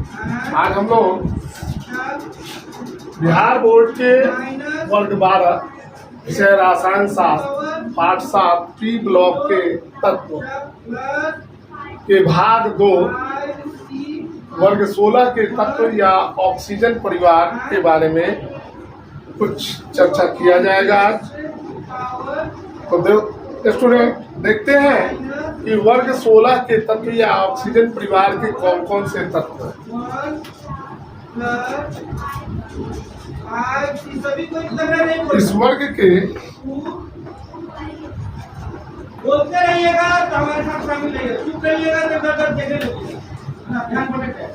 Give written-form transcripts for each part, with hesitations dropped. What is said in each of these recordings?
आज हम लोग बिहार बोर्ड के वर्ग 12 विषय रसायन शास्त्र पाठ 7 पी ब्लॉक के तत्व के भाग 2 वर्ग 16 के तत्व या ऑक्सीजन परिवार के बारे में कुछ चर्चा किया जाएगा आज। तो स्टूडेंट देखते हैं कि वर्ग 16 के तत्व या ऑक्सीजन परिवार के कौन कौन से तत्व हैं। इस वर्ग के बोलते रहिएगा तो हमारे साथ शामिल रहिएगा, चुप रहिएगा तो गड़बड़ देखने लगेगा। ध्यान रखें।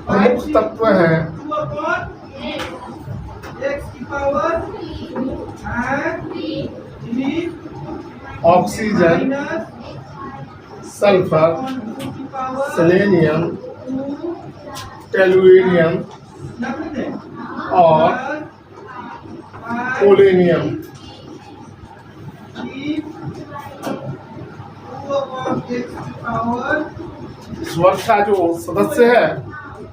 प्रमुख तत्व है x की power oxygen, sulphur, selenium, tellurium और पोलेनियम। इस वर्ग का जो सदस्य है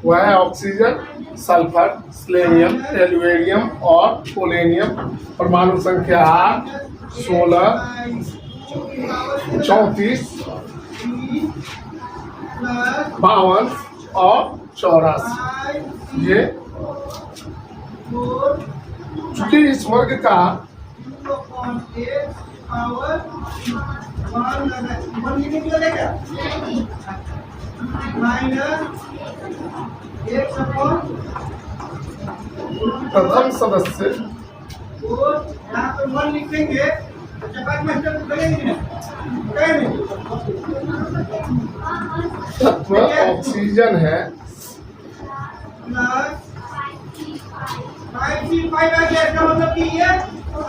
वह है ऑक्सीजन, सल्फर, सेलेनियम, टेलुरियम और पोलेनियम। परमाणु संख्या 16, 34, 52 और 84। ये चूंकि इस वर्ग का प्रथम सदस्य यहाँ पे 1 लिखेंगे तो चपाक मास्टर करेंगे तत्व ऑक्सीजन है।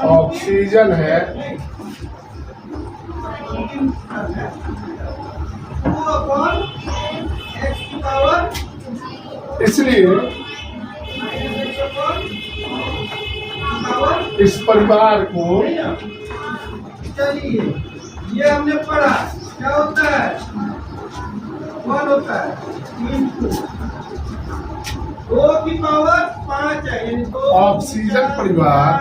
ऑक्सीजन है, इसलिए इस परिवार को चलिए ये हमने पढ़ा क्या होता है, 1 होता है 2 की पावर 5 है, यानी 2 ऑक्सीजन परिवार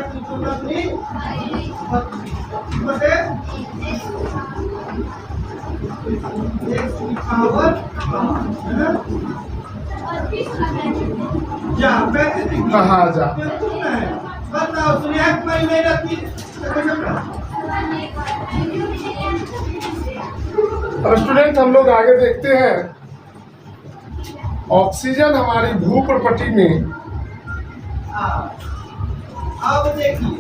कहा जा बताओ स्टूडेंट हम लोग आगे देखते हैं। ऑक्सीजन हमारी भूप्रपटी में अब देखिए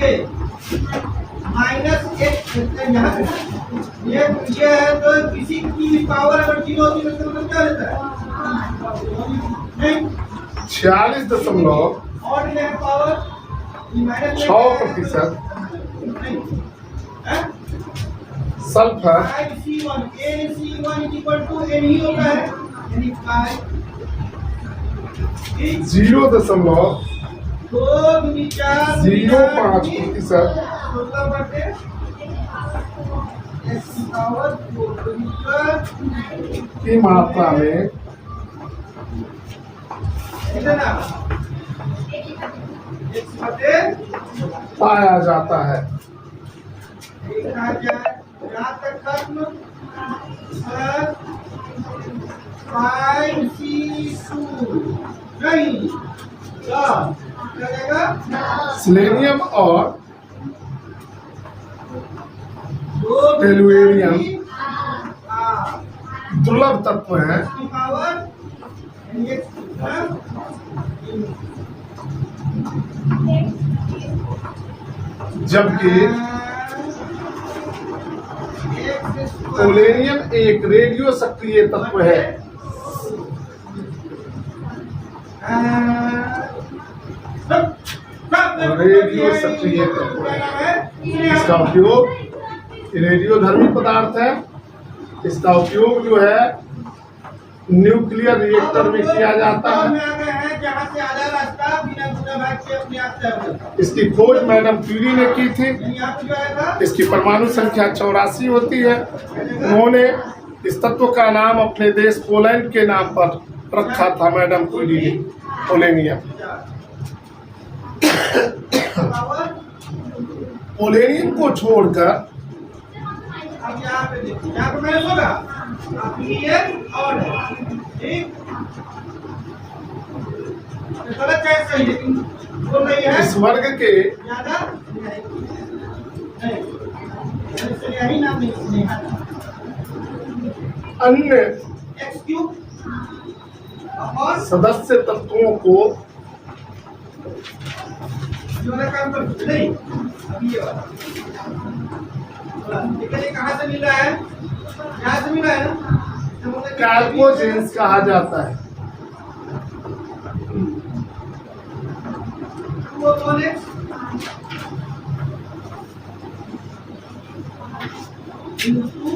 ये -1 यहाँ ये है तो किसी की पावर अगर 0 होती है तो मतलब क्या रहता है 46.6% सल्फर, N 0.05% की मात्रा में पाया जाता है। सेलेनियम और टेलुरियम दुर्लभ तत्व हैं, जबकि पोलेनियम एक रेडियो सक्रिय तत्व है। रेडियो सक्रिय तत्व है, इसका उपयोग रेडियोधर्मी पदार्थ है। इसका उपयोग जो है न्यूक्लियर रिएक्टर में किया जाता है। इसकी खोज मैडम क्यूरी ने की थी। इसकी परमाणु संख्या 84 होती है। उन्होंने इस तत्व का नाम अपने देश पोलैंड के नाम पर रखा था मैडम क्यूरी ने पोलेनियम। पोलेनियम को छोड़कर अब यहाँ पे देखिए, यहाँ पे मैंने होगा अब ये और है, ठीक। गलत है सही है बोल रही है इस वर्ग के ज्यादा नहीं, इसलिए यही नाम नहीं है अन्य एक्स क्यूब और सदस्य तत्वों को ये वाला काम कर नहीं। अभी ये वाला ये कहाँ से मिल रहा है, यहाँ से मिल रहा है ना, कार्बोजेंस कहा जाता है। वो कौन है into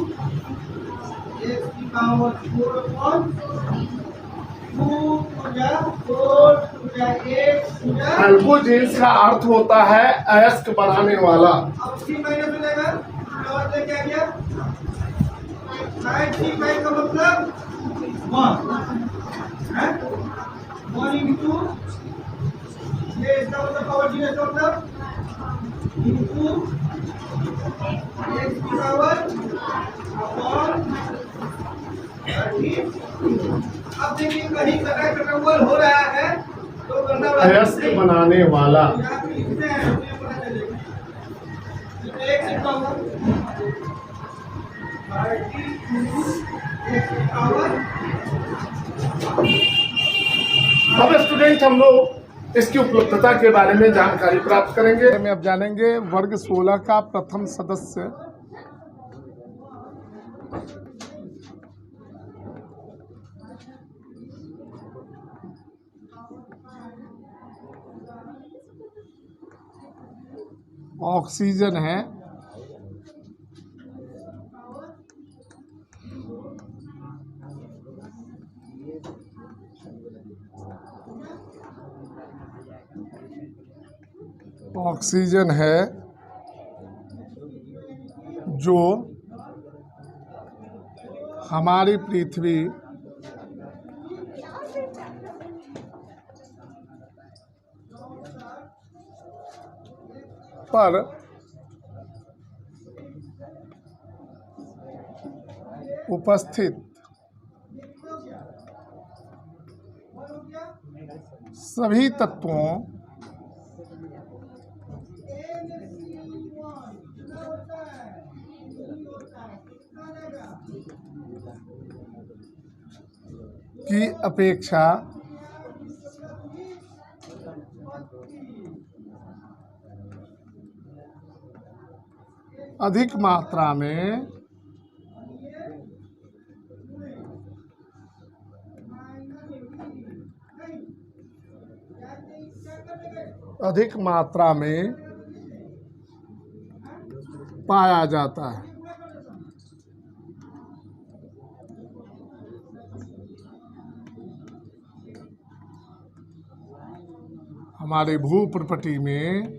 x की पावर 4 upon 2 पूजा 4 पूजा 1 पूजा। कार्बोजेंस का अर्थ होता है अयस्क बनाने वाला। अब 3 माइनस हो जाएगा और लेके आ गया 5 का मतलब 1 है 1 into ये इसका मतलब पावर 0 का मतलब into x की पावर अपॉन 30। अब देखिए कहीं कटंगल हो रहा है तो करना अयस्क बनाने वाला। यहाँ पे लिखते हैं तो ये पता चलेगा। तो एक लिखता हूँ 30 x की पावर। अब स्टूडेंट हम लोग इसकी उपलब्धता के बारे में जानकारी प्राप्त करेंगे। में अब जानेंगे वर्ग 16 का प्रथम सदस्य ऑक्सीजन है। ऑक्सीजन है जो हमारी पृथ्वी पर उपस्थित सभी तत्वों की अपेक्षा अधिक मात्रा में पाया जाता है। हमारे भूप्रपटी में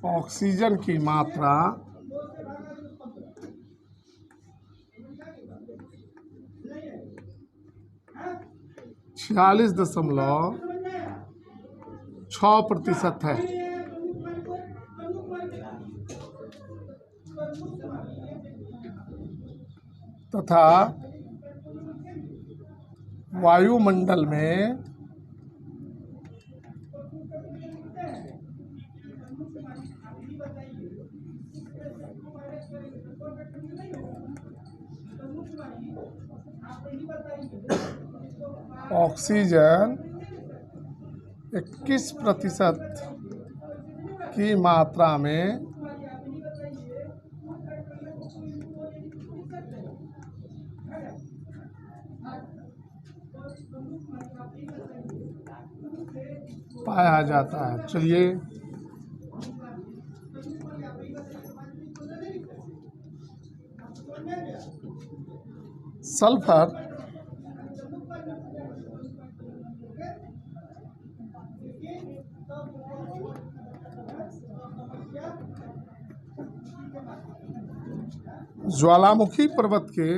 ऑक्सीजन की मात्रा 46.6% है तथा वायुमंडल में ऑक्सीजन 21% की मात्रा में पाया जाता है। चलिए सल्फर ज्वालामुखी पर्वत के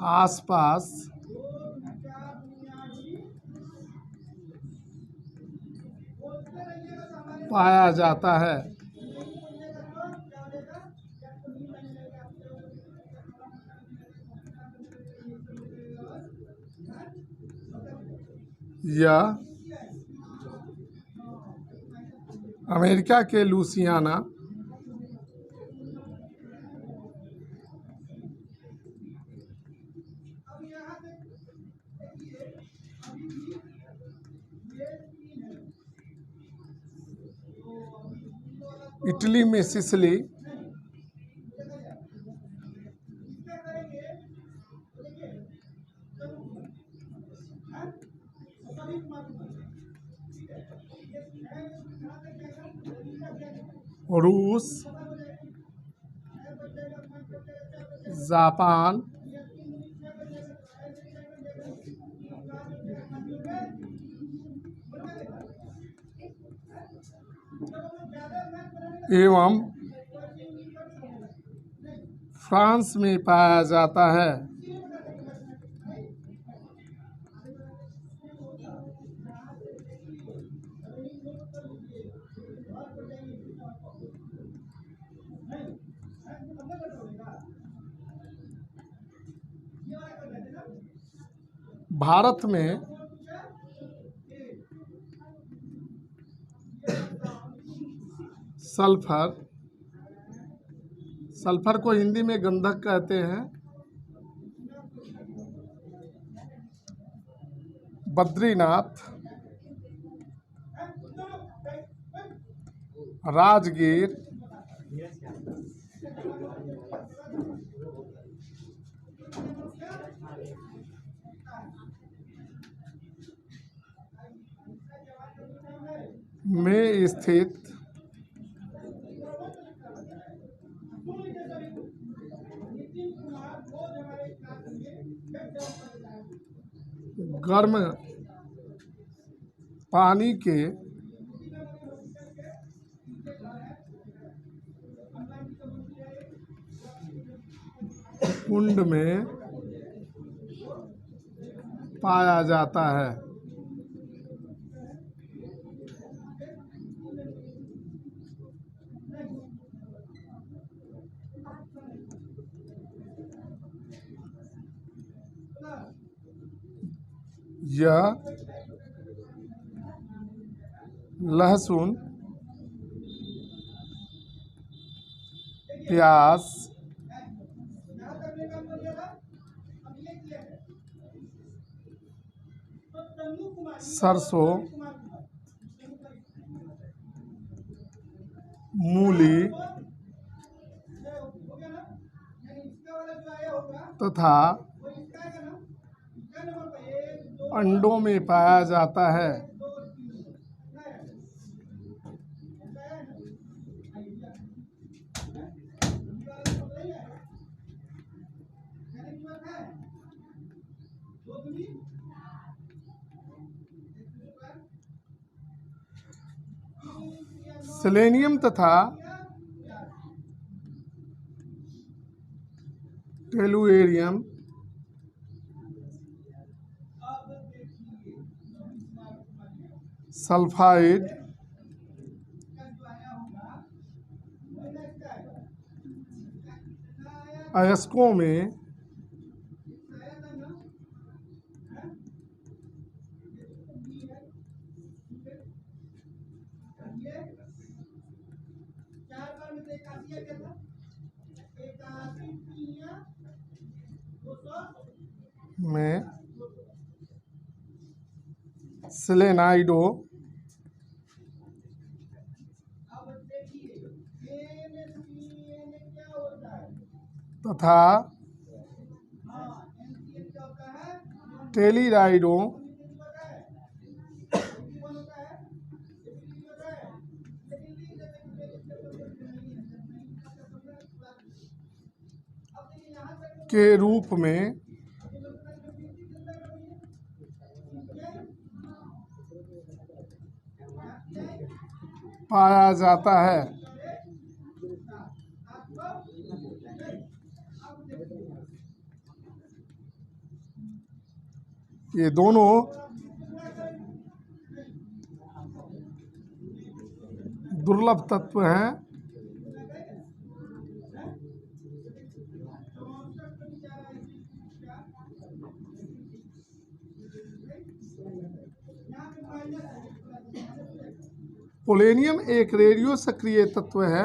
आसपास पाया जाता है। यह अमेरिका के लुसियाना, इटली में सिसिली, रूस, जापान, एवं फ्रांस में पाया जाता है। भारत में सल्फर को हिंदी में गंधक कहते हैं। बद्रीनाथ, राजगीर, में स्थित गर्म पानी के कुंड में पाया जाता है। यह लहसुन, प्याज, सरसों, मूली तथा अंडों में पाया जाता है। सेलेनियम तथा टेलुएरियम सल्फाइड अयस्कों में सेलेनाइडो तथा टेलीराइडो के रूप में पाया जाता है। ये दोनों दुर्लभ तत्व हैं। पोलेनियम एक रेडियो सक्रिय तत्व है।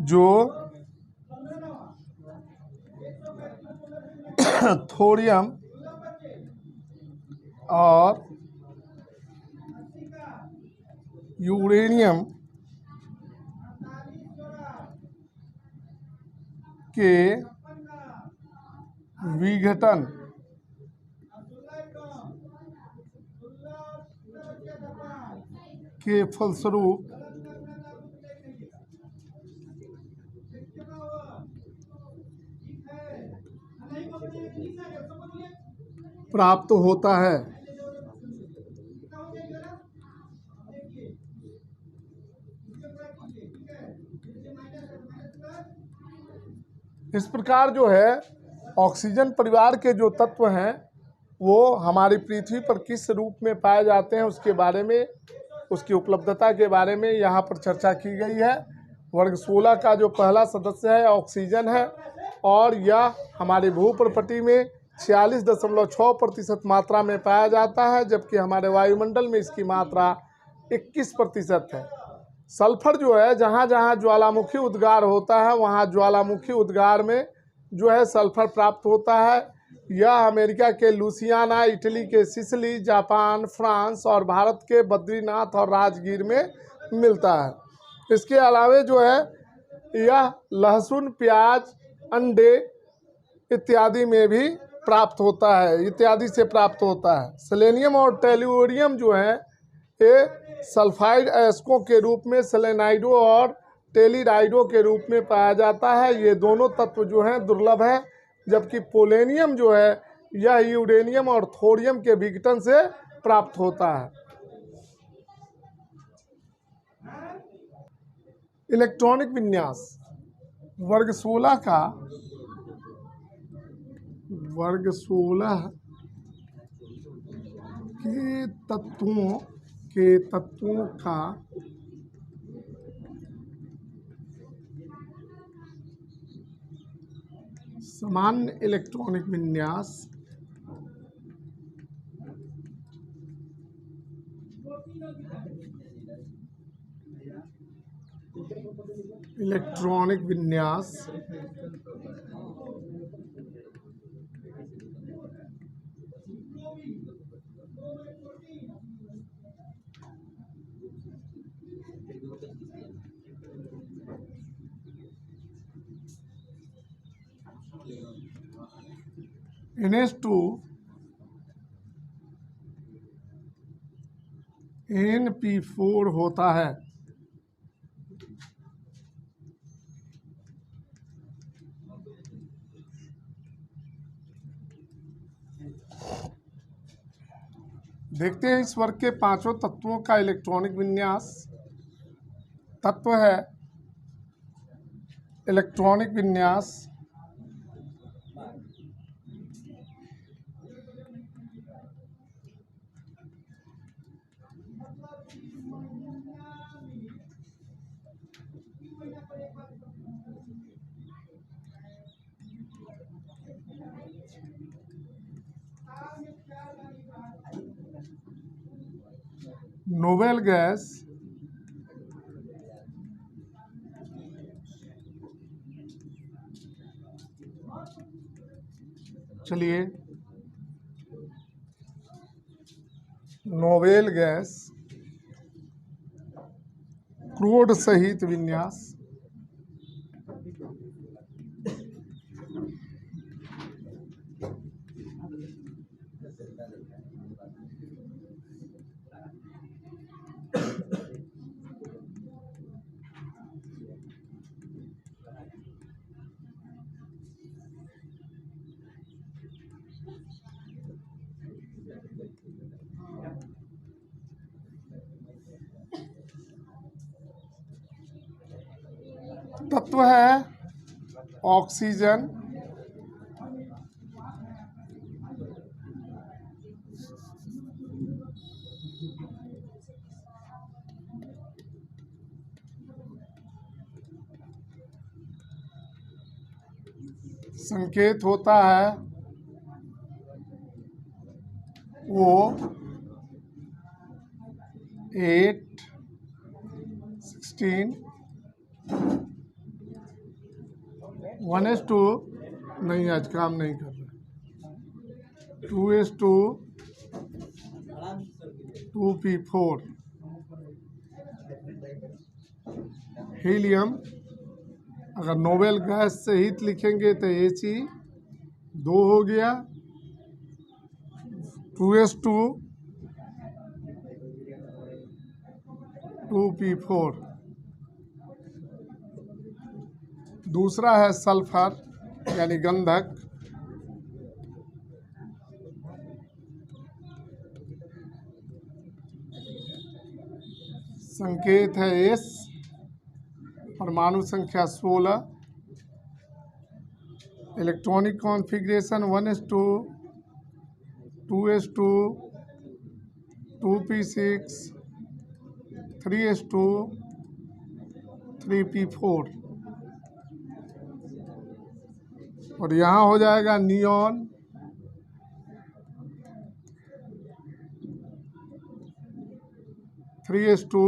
जो थोरियम और यूरेनियम के विघटन के फलस्वरूप प्राप्त होता है। इस प्रकार जो है ऑक्सीजन परिवार के जो तत्व हैं वो हमारी पृथ्वी पर किस रूप में पाए जाते हैं उसके बारे में, उसकी उपलब्धता के बारे में यहाँ पर चर्चा की गई है। वर्ग 16 का जो पहला सदस्य है ऑक्सीजन है और यह हमारी भूप्रपटी में 46.6% मात्रा में पाया जाता है, जबकि हमारे वायुमंडल में इसकी मात्रा 21% है। सल्फर जो है जहाँ जहाँ ज्वालामुखी उद्गार होता है वहाँ ज्वालामुखी उद्गार में जो है सल्फर प्राप्त होता है। यह अमेरिका के लुसियाना, इटली के सिसिली, जापान, फ्रांस और भारत के बद्रीनाथ और राजगीर में मिलता है। इसके अलावे जो है यह लहसुन, प्याज, अंडे इत्यादि में भी प्राप्त होता है, इत्यादि से प्राप्त होता है। सेलेनियम और टेलुरियम जो है ये सल्फाइड अयस्कों के रूप में सेलेनाइडो और टेलीराइडो के रूप में पाया जाता है। ये दोनों तत्व जो हैं दुर्लभ है, जबकि पोलेनियम जो है यह यूरेनियम और थोरियम के विघटन से प्राप्त होता है। इलेक्ट्रॉनिक विन्यास वर्ग 16 के तत्वों का सामान्य इलेक्ट्रॉनिक विन्यास NH2 NP4 होता है। देखते हैं इस वर्ग के पांचों तत्वों का इलेक्ट्रॉनिक विन्यास। तत्व है इलेक्ट्रॉनिक विन्यास नोबेल गैस नोबेल गैस क्रोड सहित विन्यास। तत्व है ऑक्सीजन, संकेत होता है O8 16 1:2 नहीं, आज काम नहीं कर रहा। 2:2 2p4 हीलियम। अगर नोबेल गैस सहित लिखेंगे तो He2 हो गया। 2s2 2p4। दूसरा है सल्फर यानी गंधक। संकेत है S, परमाणु संख्या 16, electronic configuration 1s2 2s2 2p6 3s2 3p4। और यहाँ हो जाएगा neon, three S two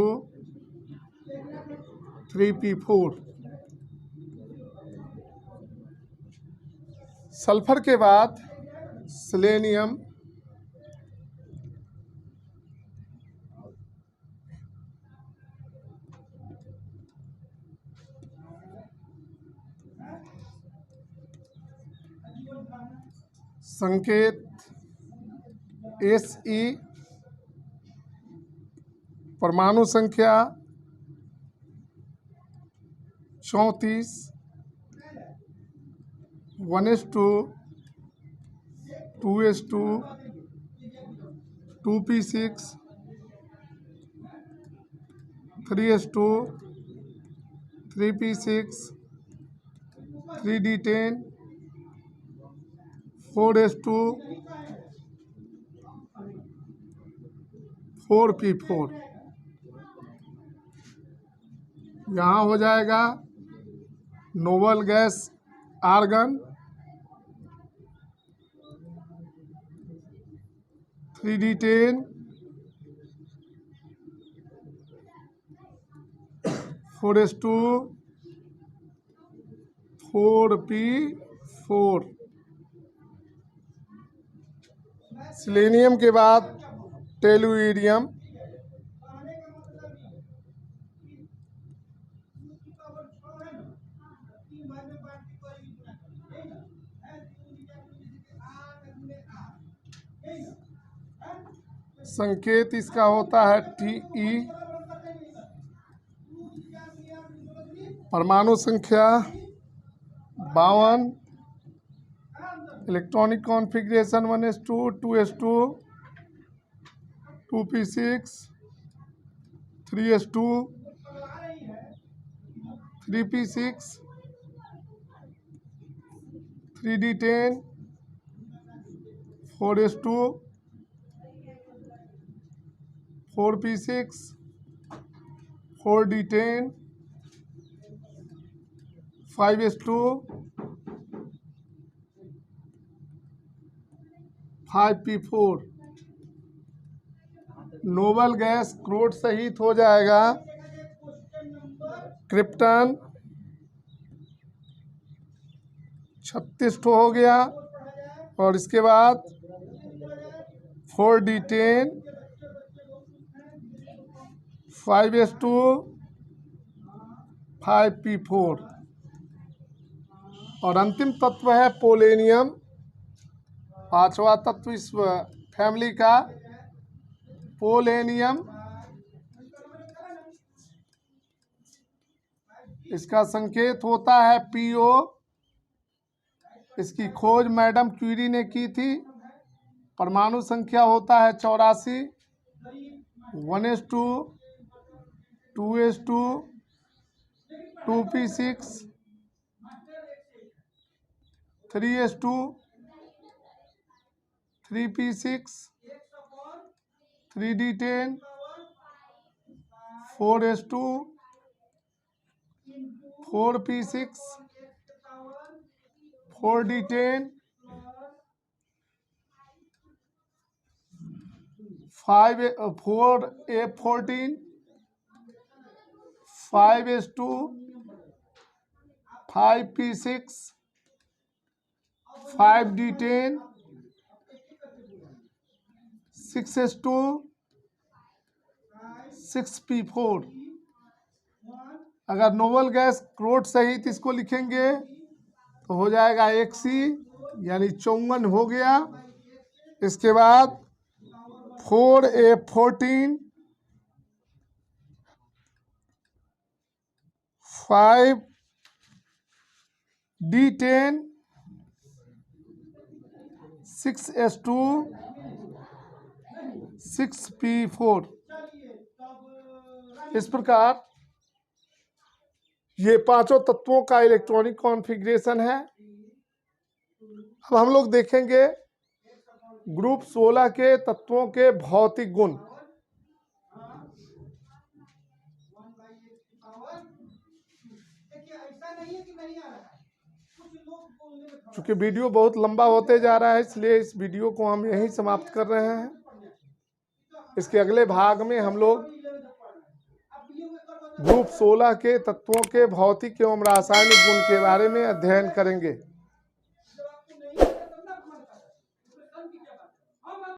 3p4। Sulphur के बाद सेलेनियम, संकेत Se, परमाणु संख्या 34, 1s2 2s2 2p6 3s2 3p6 3d10 4s2 4p4। यहाँ हो जाएगा noble gas argon 3d10 4s2 4p4। Selenium के बाद टेलुरियम, संकेत इसका होता है Te, परमाणु संख्या 52, electronic configuration 1s2 2s2 2p6 3s2 3p6 3d10 4s2 4p6 4d10 5s2 5p4। Noble gas क्रोड सहित हो जाएगा क्रिप्टन 36 ठो हो गया। और इसके बाद 4d10 5s2 5p4 और अंतिम तत्व है पोलेनियम, पांचवा तत्व इस फैमिली का पोलेनियम। इसका संकेत होता है PO। इसकी खोज मैडम क्यूरी ने की थी। परमाणु संख्या होता है 84, 1s2, 2s2, 2p6, 3s2, 3p6, 3d10, 4s2, 4p6, 4d10, 4a14, 5s2, 5p6, 5d10, 6s2, 6p4। अगर नोबल गैस क्रोट सहित इसको लिखेंगे तो हो जाएगा 1C, यानी 54 हो गया। इसके बाद 4a14, 5d10, 6s2, 6p4। इस प्रकार ये पांचों तत्वों का इलेक्ट्रॉनिक कॉन्फ़िगरेशन है। अब हम लोग देखेंगे ग्रुप 16 के तत्वों के भौतिक गुण। चूंकि वीडियो बहुत लंबा होते जा रहा है, इसलिए इस वीडियो को हम यहीं समाप्त कर रहे हैं। इसके अगले भाग में हम लोग ग्रुप 16 के तत्वों के भौतिक एवं रासायनिक गुण के बारे में अध्ययन करेंगे।